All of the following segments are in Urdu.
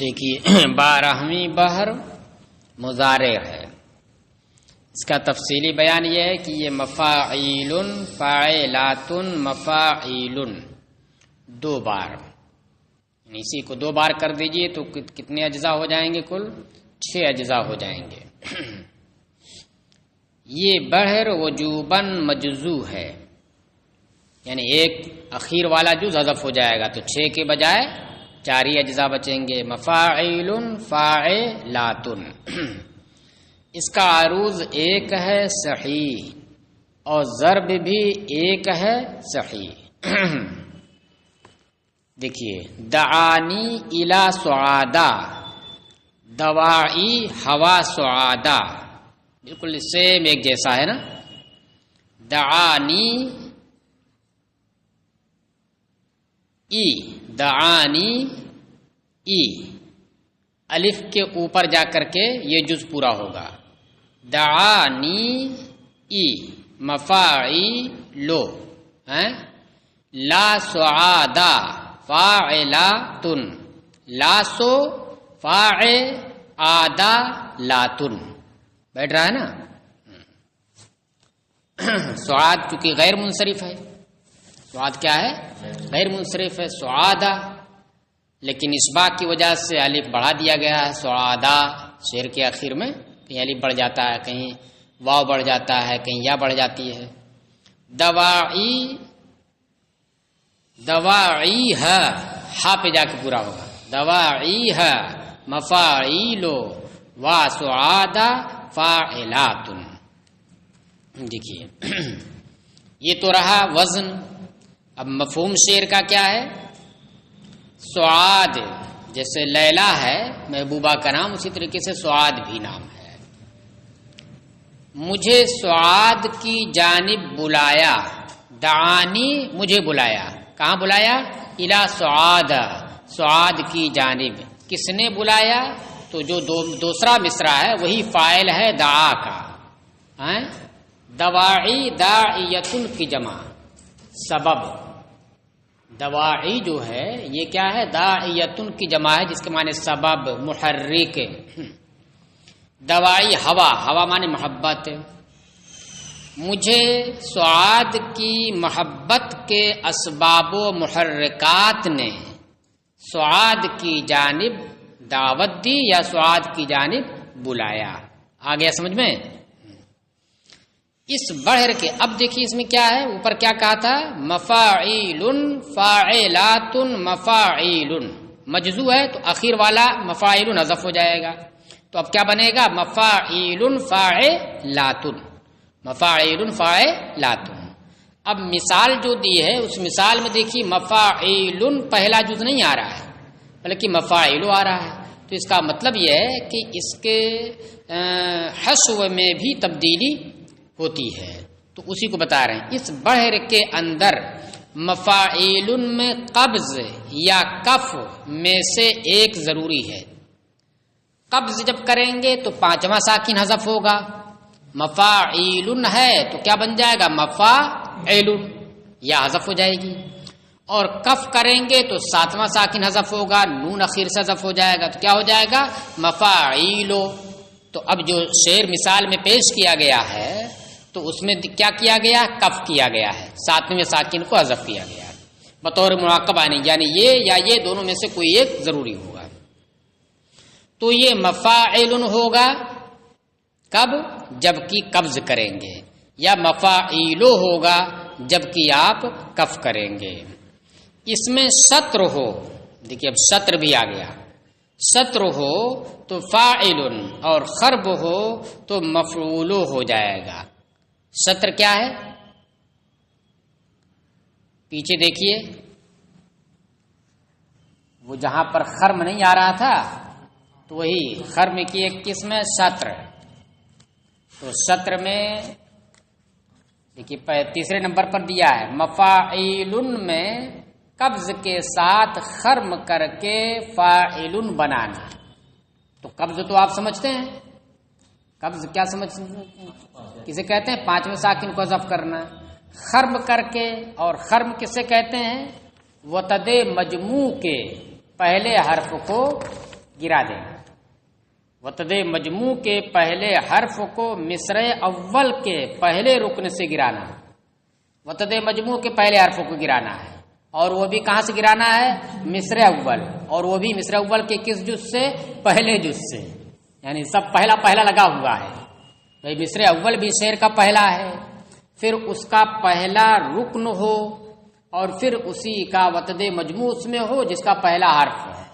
دیکھیے 12ویں بحر مضارع ہے. اس کا تفصیلی بیان یہ ہے کہ یہ مفاعیل، فاعلات، مفاعیل 2 بار، یعنی اسی کو 2 بار کر دیجئے تو کتنے اجزاء ہو جائیں گے؟ کل 6 اجزاء ہو جائیں گے. یہ بحر وجوباً مجزو ہے، یعنی ایک اخیر والا جز حذف ہو جائے گا تو 6 کے بجائے 4 ہی اجزاء بچیں گے. مفاعیل، فاعلات. اس کا عروض 1 ہے صحیح اور ضرب بھی 1 ہے صحیح. دیکھیے دعانی الی سعادا، دوائی ہوا سعادا، بالکل سیم ایک جیسا ہے نا. دعانی ای، دعانی ای، الف کے اوپر جا کر کے یہ جز پورا ہوگا. دعانی ای مفاعیلو، لا سعادا فاعلاتن، لا سو فاعدا لاتن. بیٹھ رہا ہے نا. سعاد چونکہ غیر منصرف ہے، سعاد کیا ہے؟ غیر منصرف ہے. سعادا لیکن اسباق کی وجہ سے الف بڑھا دیا گیا ہے. سعادا شعر کے آخر میں کہیں الف بڑھ جاتا ہے، کہیں واو بڑھ جاتا ہے، کہیں یا بڑھ جاتی ہے. دوائی، دوائی ہے، ہا پہ جا کے پورا ہوگا. دوائی ہے مفاعیلو وا سعادا فاعلات. دیکھیے یہ تو رہا وزن. اب مفہوم شعر کا کیا ہے؟ سعاد جیسے لیلا ہے محبوبہ کا نام، اسی طریقے سے سعاد بھی نام ہے. مجھے سعاد کی جانب بلایا، دعانی مجھے بلایا. کہاں بلایا؟ الی سعاد، سعاد کی جانب. کس نے بلایا؟ تو جو دوسرا مصرع ہے وہی فاعل ہے دعا کا. دواعی داعیتن کی جمع، سبب. دواعی جو ہے یہ کیا ہے؟ داعیتن کی جمع ہے جس کے معنی سبب، محرک. دواعی ہوا، ہوا معنی محبت. مجھے سعاد کی محبت کے اسباب و محرکات نے سعاد کی جانب دعوت دی یا سعاد کی جانب بلایا. آ گیا سمجھ میں؟ اس بحر کے اب دیکھیے اس میں کیا ہے، اوپر کیا کہا تھا؟ مفاعیل، فاعلات، مفاعیل. مجزو ہے تو اخیر والا مفاعیل حذف ہو جائے گا. تو اب کیا بنے گا؟ مفاعیل فاعلات، مفاعیل فاعلات. اب مثال جو دی ہے اس مثال میں دیکھیے مفاعیل پہلا جز نہیں آ رہا ہے بلکہ مفاعیل آ رہا ہے. تو اس کا مطلب یہ ہے کہ اس کے حشو میں بھی تبدیلی ہوتی ہے. تو اسی کو بتا رہے ہیں. اس بحر کے اندر مفاعیل میں قبض یا کف میں سے ایک ضروری ہے. قبض جب کریں گے تو 5واں ساکن حذف ہوگا. مفاعیل ہے تو کیا بن جائے گا؟ مفاعیل، یا حذف ہو جائے گی. اور کف کریں گے تو 7واں ساکن حذف ہوگا، نون اخیر سے حذف ہو جائے گا تو کیا ہو جائے گا؟ مفاعیلو. تو اب جو شعر مثال میں پیش کیا گیا ہے تو اس میں کیا کیا گیا؟ کف کیا گیا ہے، 7ویں ساکن کو حذف کیا گیا ہے بطور معاقبہ نہیں، یعنی یہ یا یہ دونوں میں سے کوئی ایک ضروری ہوگا. تو یہ مفاعیل ہوگا کب؟ جب کہ قبض کریں گے. یا مفاعیلو ہوگا جب کہ آپ کف کریں گے. اس میں شطر ہو، دیکھیے اب شطر بھی آ گیا. شطر ہو تو فاعل اور خرب ہو تو مفعول ہو جائے گا. شطر کیا ہے؟ پیچھے دیکھیے وہ جہاں پر خرم نہیں آ رہا تھا تو وہی خرم کی ایک قسم ہے شطر. تو شطر میں دیکھیے 3 نمبر پر دیا ہے مفاعیل میں قبض کے ساتھ خرم کر کے فاعل بنانا. تو قبض تو آپ سمجھتے ہیں، قبض کیا سمجھتے ہیں؟ کسے کہتے ہیں؟ 5ویں ساکن کو حذف کرنا. خرم کر کے، اور خرم کسے کہتے ہیں؟ وتد مجموع کے پہلے حرف کو گرا دیں گے. وتد مجموع کے پہلے حرف کو مصرع اول کے پہلے رکن سے گرانا. وتد مجموع کے پہلے حرف کو گرانا ہے، اور وہ بھی کہاں سے گرانا ہے؟ مصرع اول، اور وہ بھی مصرع اول کے کس جز سے؟ پہلے جز سے. یعنی سب پہلا پہلا لگا ہوا ہے. تو مصرع اول بھی شعر کا پہلا ہے، پھر اس کا پہلا رکن ہو، اور پھر اسی کا وتد مجموع اس میں ہو جس کا پہلا حرف ہے.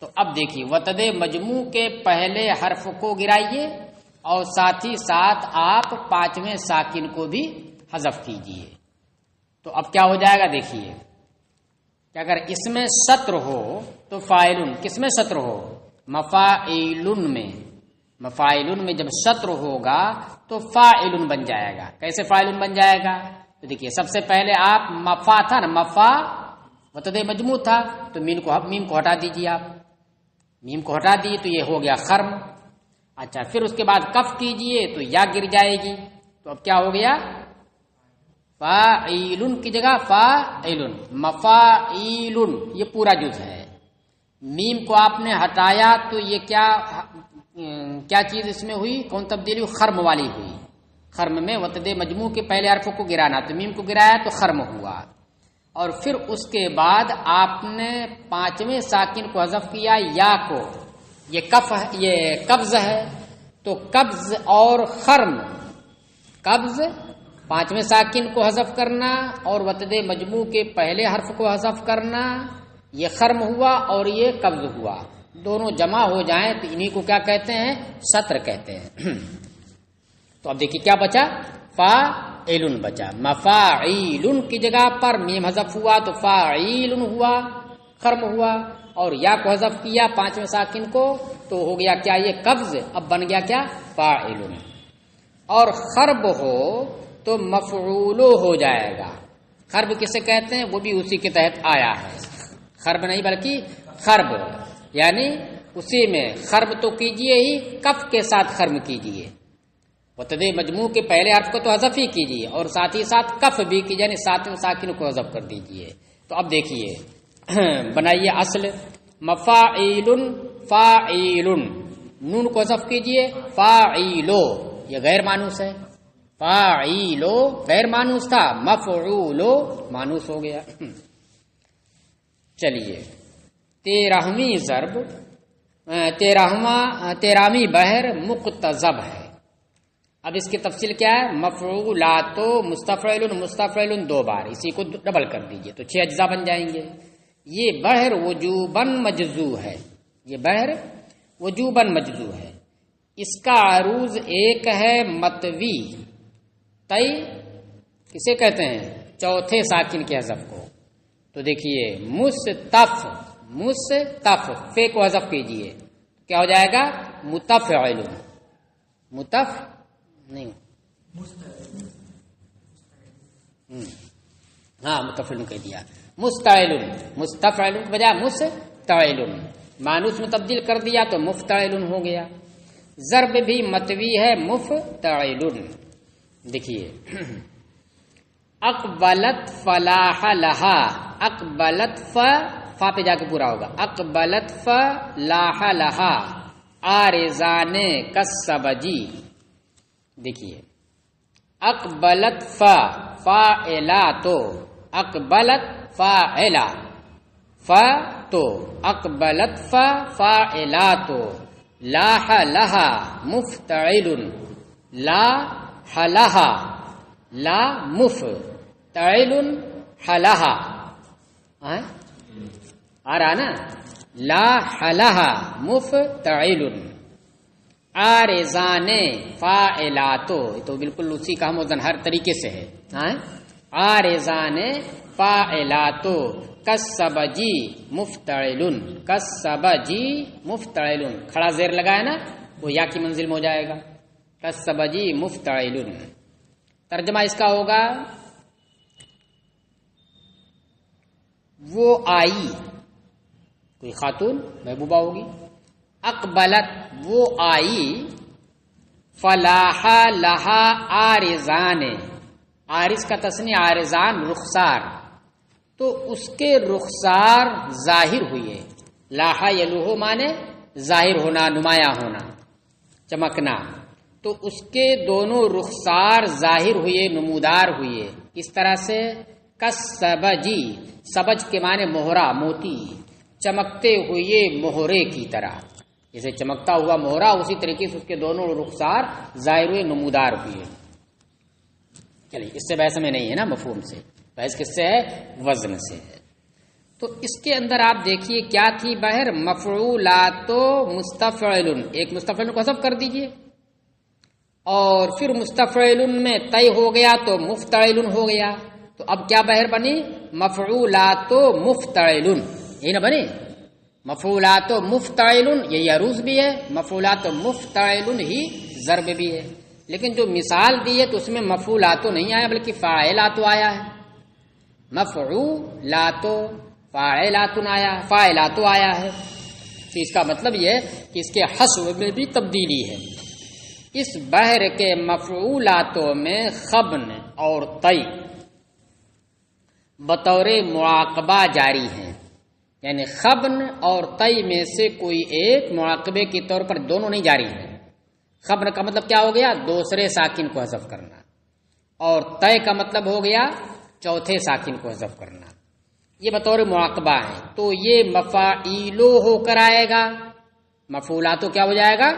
تو اب دیکھیے وتد مجموع کے پہلے حرف کو گرائیے، اور ساتھ ہی ساتھ آپ پانچویں ساکن کو بھی حذف کیجیے. تو اب کیا ہو جائے گا؟ دیکھیے کہ اگر اس میں سطر ہو تو فاعلن، کس میں سطر ہو؟ مفاعلن میں. مفاعلن میں جب سطر ہوگا تو فاعلن بن جائے گا. کیسے فاعلن بن جائے گا؟ تو دیکھیے سب سے پہلے آپ مفا تھا نا، مفا وتد مجموع تھا، تو میم کو ہٹا دیجیے. آپ میم کو ہٹا دیے تو یہ ہو گیا خرم. اچھا، پھر اس کے بعد کف کیجئے تو یا گر جائے گی. تو اب کیا ہو گیا؟ فاعلن کی جگہ فاعلن. مفاعلن یہ پورا جز ہے. میم کو آپ نے ہٹایا تو یہ کیا چیز اس میں ہوئی؟ کون تبدیلی ہوئی؟ خرم والی ہوئی. خرم میں وتد مجموع کے پہلے حرف کو گرانا، تو میم کو گرایا تو خرم ہوا. اور پھر اس کے بعد آپ نے پانچویں ساکن کو حذف کیا، یا کو. یہ قبض ہے، تو قبض اور خرم، قبض پانچویں ساکن کو حذف کرنا اور وتد مجموع کے پہلے حرف کو حذف کرنا، یہ خرم ہوا اور یہ قبض ہوا. دونوں جمع ہو جائیں تو انہی کو کیا کہتے ہیں؟ سطر کہتے ہیں. تو اب دیکھیے کیا بچا؟ فاعلن بچا. مفاعیلن کی جگہ پر میم حذف ہوا تو فاعیلن ہوا، خرم ہوا. اور یا کو حذف کیا پانچویں ساکن کو تو ہو گیا کیا؟ یہ قبض. اب بن گیا کیا؟ فاعلن. اور خرب ہو تو مفعولو ہو جائے گا. خرب کسے کہتے ہیں؟ وہ بھی اسی کے تحت آیا ہے. خرب نہیں بلکہ خرب، یعنی اسی میں خرب تو کیجئے ہی، کف کے ساتھ خرم کیجئے. وتد مجموع کے پہلے حرف کو تو حذف ہی کیجئے اور ساتھ ہی ساتھ کف بھی کیجئے، یعنی ساتویں ساکن کو حذف کر دیجئے. تو اب دیکھیے بنائیے اصل مفاعیلن فاعیلن. نون کو حذف کیجئے، فاعیلو یہ غیر مانوس ہے. فاعیلو غیر مانوس تھا، مفعولو مانوس ہو گیا. چلیے 13ویں ضرب، 13ویں بحر مقتضب ہے. اب اس کی تفصیل کیا ہے؟ مفعولات مستفعل دو بار، اسی کو ڈبل کر دیجئے تو 6 اجزاء بن جائیں گے. یہ بحر وجوباً مجزو ہے. یہ بحر وجوباً مجزو ہے. اس کا عروض ایک ہے متوی. تئی کسے کہتے ہیں؟ چوتھے ساکن کے حذف کو. تو دیکھیے مستف فے کو حذف کیجئے، کیا ہو جائے گا؟ متفعل. نہیں ہاں متفعل کہہ دیا. مستفعل بجائے مستعل، مانوس میں تبدیل کر دیا تو مفتعل ہو گیا. ضرب بھی متوی ہے مفتعل. دیکھیے اقبلت فلاح لہا. اقبلت فا پہ جا کے پورا ہوگا. اقبلت فلاح لہا آرزان کسبجی. دیکھیے اقبلت فاعلا تو اقبلت فاعلا تو اقبلت فاعلا تو لاح لہا مفتعل لاح لہا لا مفتعل حلہا. آ رہا نا؟ لاح لہا مفتعل. آرزان فاعلاتو تو بالکل اسی کا ہم وزن ہر طریقے سے ہے. آرزان فاعلاتو کسبجی مفتعل. کسبجی مفتعل کھڑا زیر لگایا نا، وہ یا کی منزل میں ہو جائے گا. کسبجی مفتعل. ترجمہ اس کا ہوگا وہ آئی، کوئی خاتون محبوبہ ہوگی. اقبلت وہ آئی، فلاح لہا آرزان. آرز کا تسنی آرزان رخسار، تو اس کے رخسار ظاہر ہوئے. لاحا یلوہ مانے ظاہر ہونا، نمایاں ہونا، چمکنا، تو اس کے دونوں رخسار ظاہر ہوئے، نمودار ہوئے. اس طرح سے کسبجی، سبج کے معنی مہرا، موتی، چمکتے ہوئے مہرے کی طرح، جیسے چمکتا ہوا مہرا اسی طریقے سے اس کے دونوں رخسار ظاہر ہوئے، نمودار ہوئے. چلیے اس سے بحث میں نہیں ہے نا مفہوم سے، بحث کس سے ہے؟ وزن سے ہے. تو اس کے اندر آپ دیکھیے کیا تھی بہر، مفعولات مستفعل، ایک مستفعل کو حذف کر دیجئے، اور پھر مستفعل میں طے ہو گیا تو مفتعل ہو گیا. تو اب کیا بہر بنی؟ مفعولات مفتعل، یہی نہ بنی؟ مفعولات مفتعل یہ عروض بھی ہے، مفعولات مفتعل ہی ضرب بھی ہے. لیکن جو مثال دی ہے تو اس میں مفعولات نہیں آیا بلکہ فاعلات آیا ہے. مفعولات فاعلات آیا، فاعلات آیا ہے. تو اس کا مطلب یہ ہے کہ اس کے حسب میں بھی تبدیلی ہے. اس بحر کے مفعولاتوں میں خبن اور طی بطور معاقبہ جاری ہیں، یعنی خبن اور طی میں سے کوئی ایک معاقبے کے طور پر دونوں نہیں جاری ہیں. خبن کا مطلب کیا ہو گیا؟ دوسرے ساکن کو حذف کرنا، اور طے کا مطلب ہو گیا چوتھے ساکن کو حذف کرنا. یہ بطور معاقبہ ہیں. تو یہ مفاعیلو ہو کر آئے گا، مفعولاتو کیا ہو جائے گا؟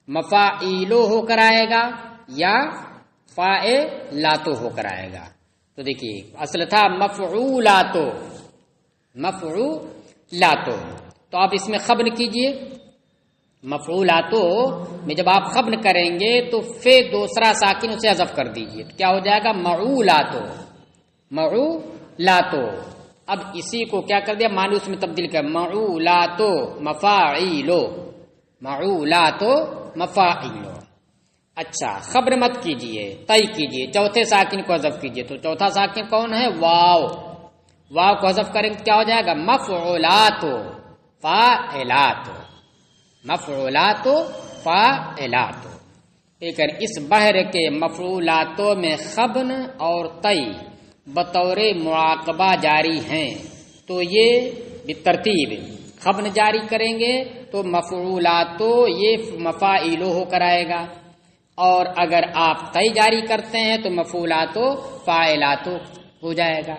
مفاعیلو ہو کر آئے گا، یا فاعلاتو ہو کر آئے گا. تو دیکھیے اصل تھا مفعولاتو، مفعولاتو. تو آپ اس میں خبن کیجئے. مفعولاتو میں جب آپ خبن کریں گے تو فے دوسرا ساکن اسے حذف کر دیجئے، تو کیا ہو جائے گا؟ معولاتو، معولاتو. اب اسی کو کیا کر دیا؟ مانوس میں تبدیل کر، معولاتو مفاعیلو، معولاتو مفاعیلو. اچھا خبر مت کیجئے، طی کیجئے، چوتھے ساکن کو حذف کیجئے. تو چوتھا ساکن کون ہے؟ واو. واو کو حذف کریں تو کیا ہو جائے گا؟ مفعولاتو فاعلاتو، مفعولاتو فاعلاتو. لیکن اس بحر کے مفعولاتوں میں خبن اور طی بطور معاقبہ جاری ہیں. تو یہ بالترتیب خبن جاری کریں گے تو مفعولاتو یہ مفاعیلو ہو کر آئے گا، اور اگر آپ طی جاری کرتے ہیں تو مفعولاتو فاعلاتو ہو جائے گا.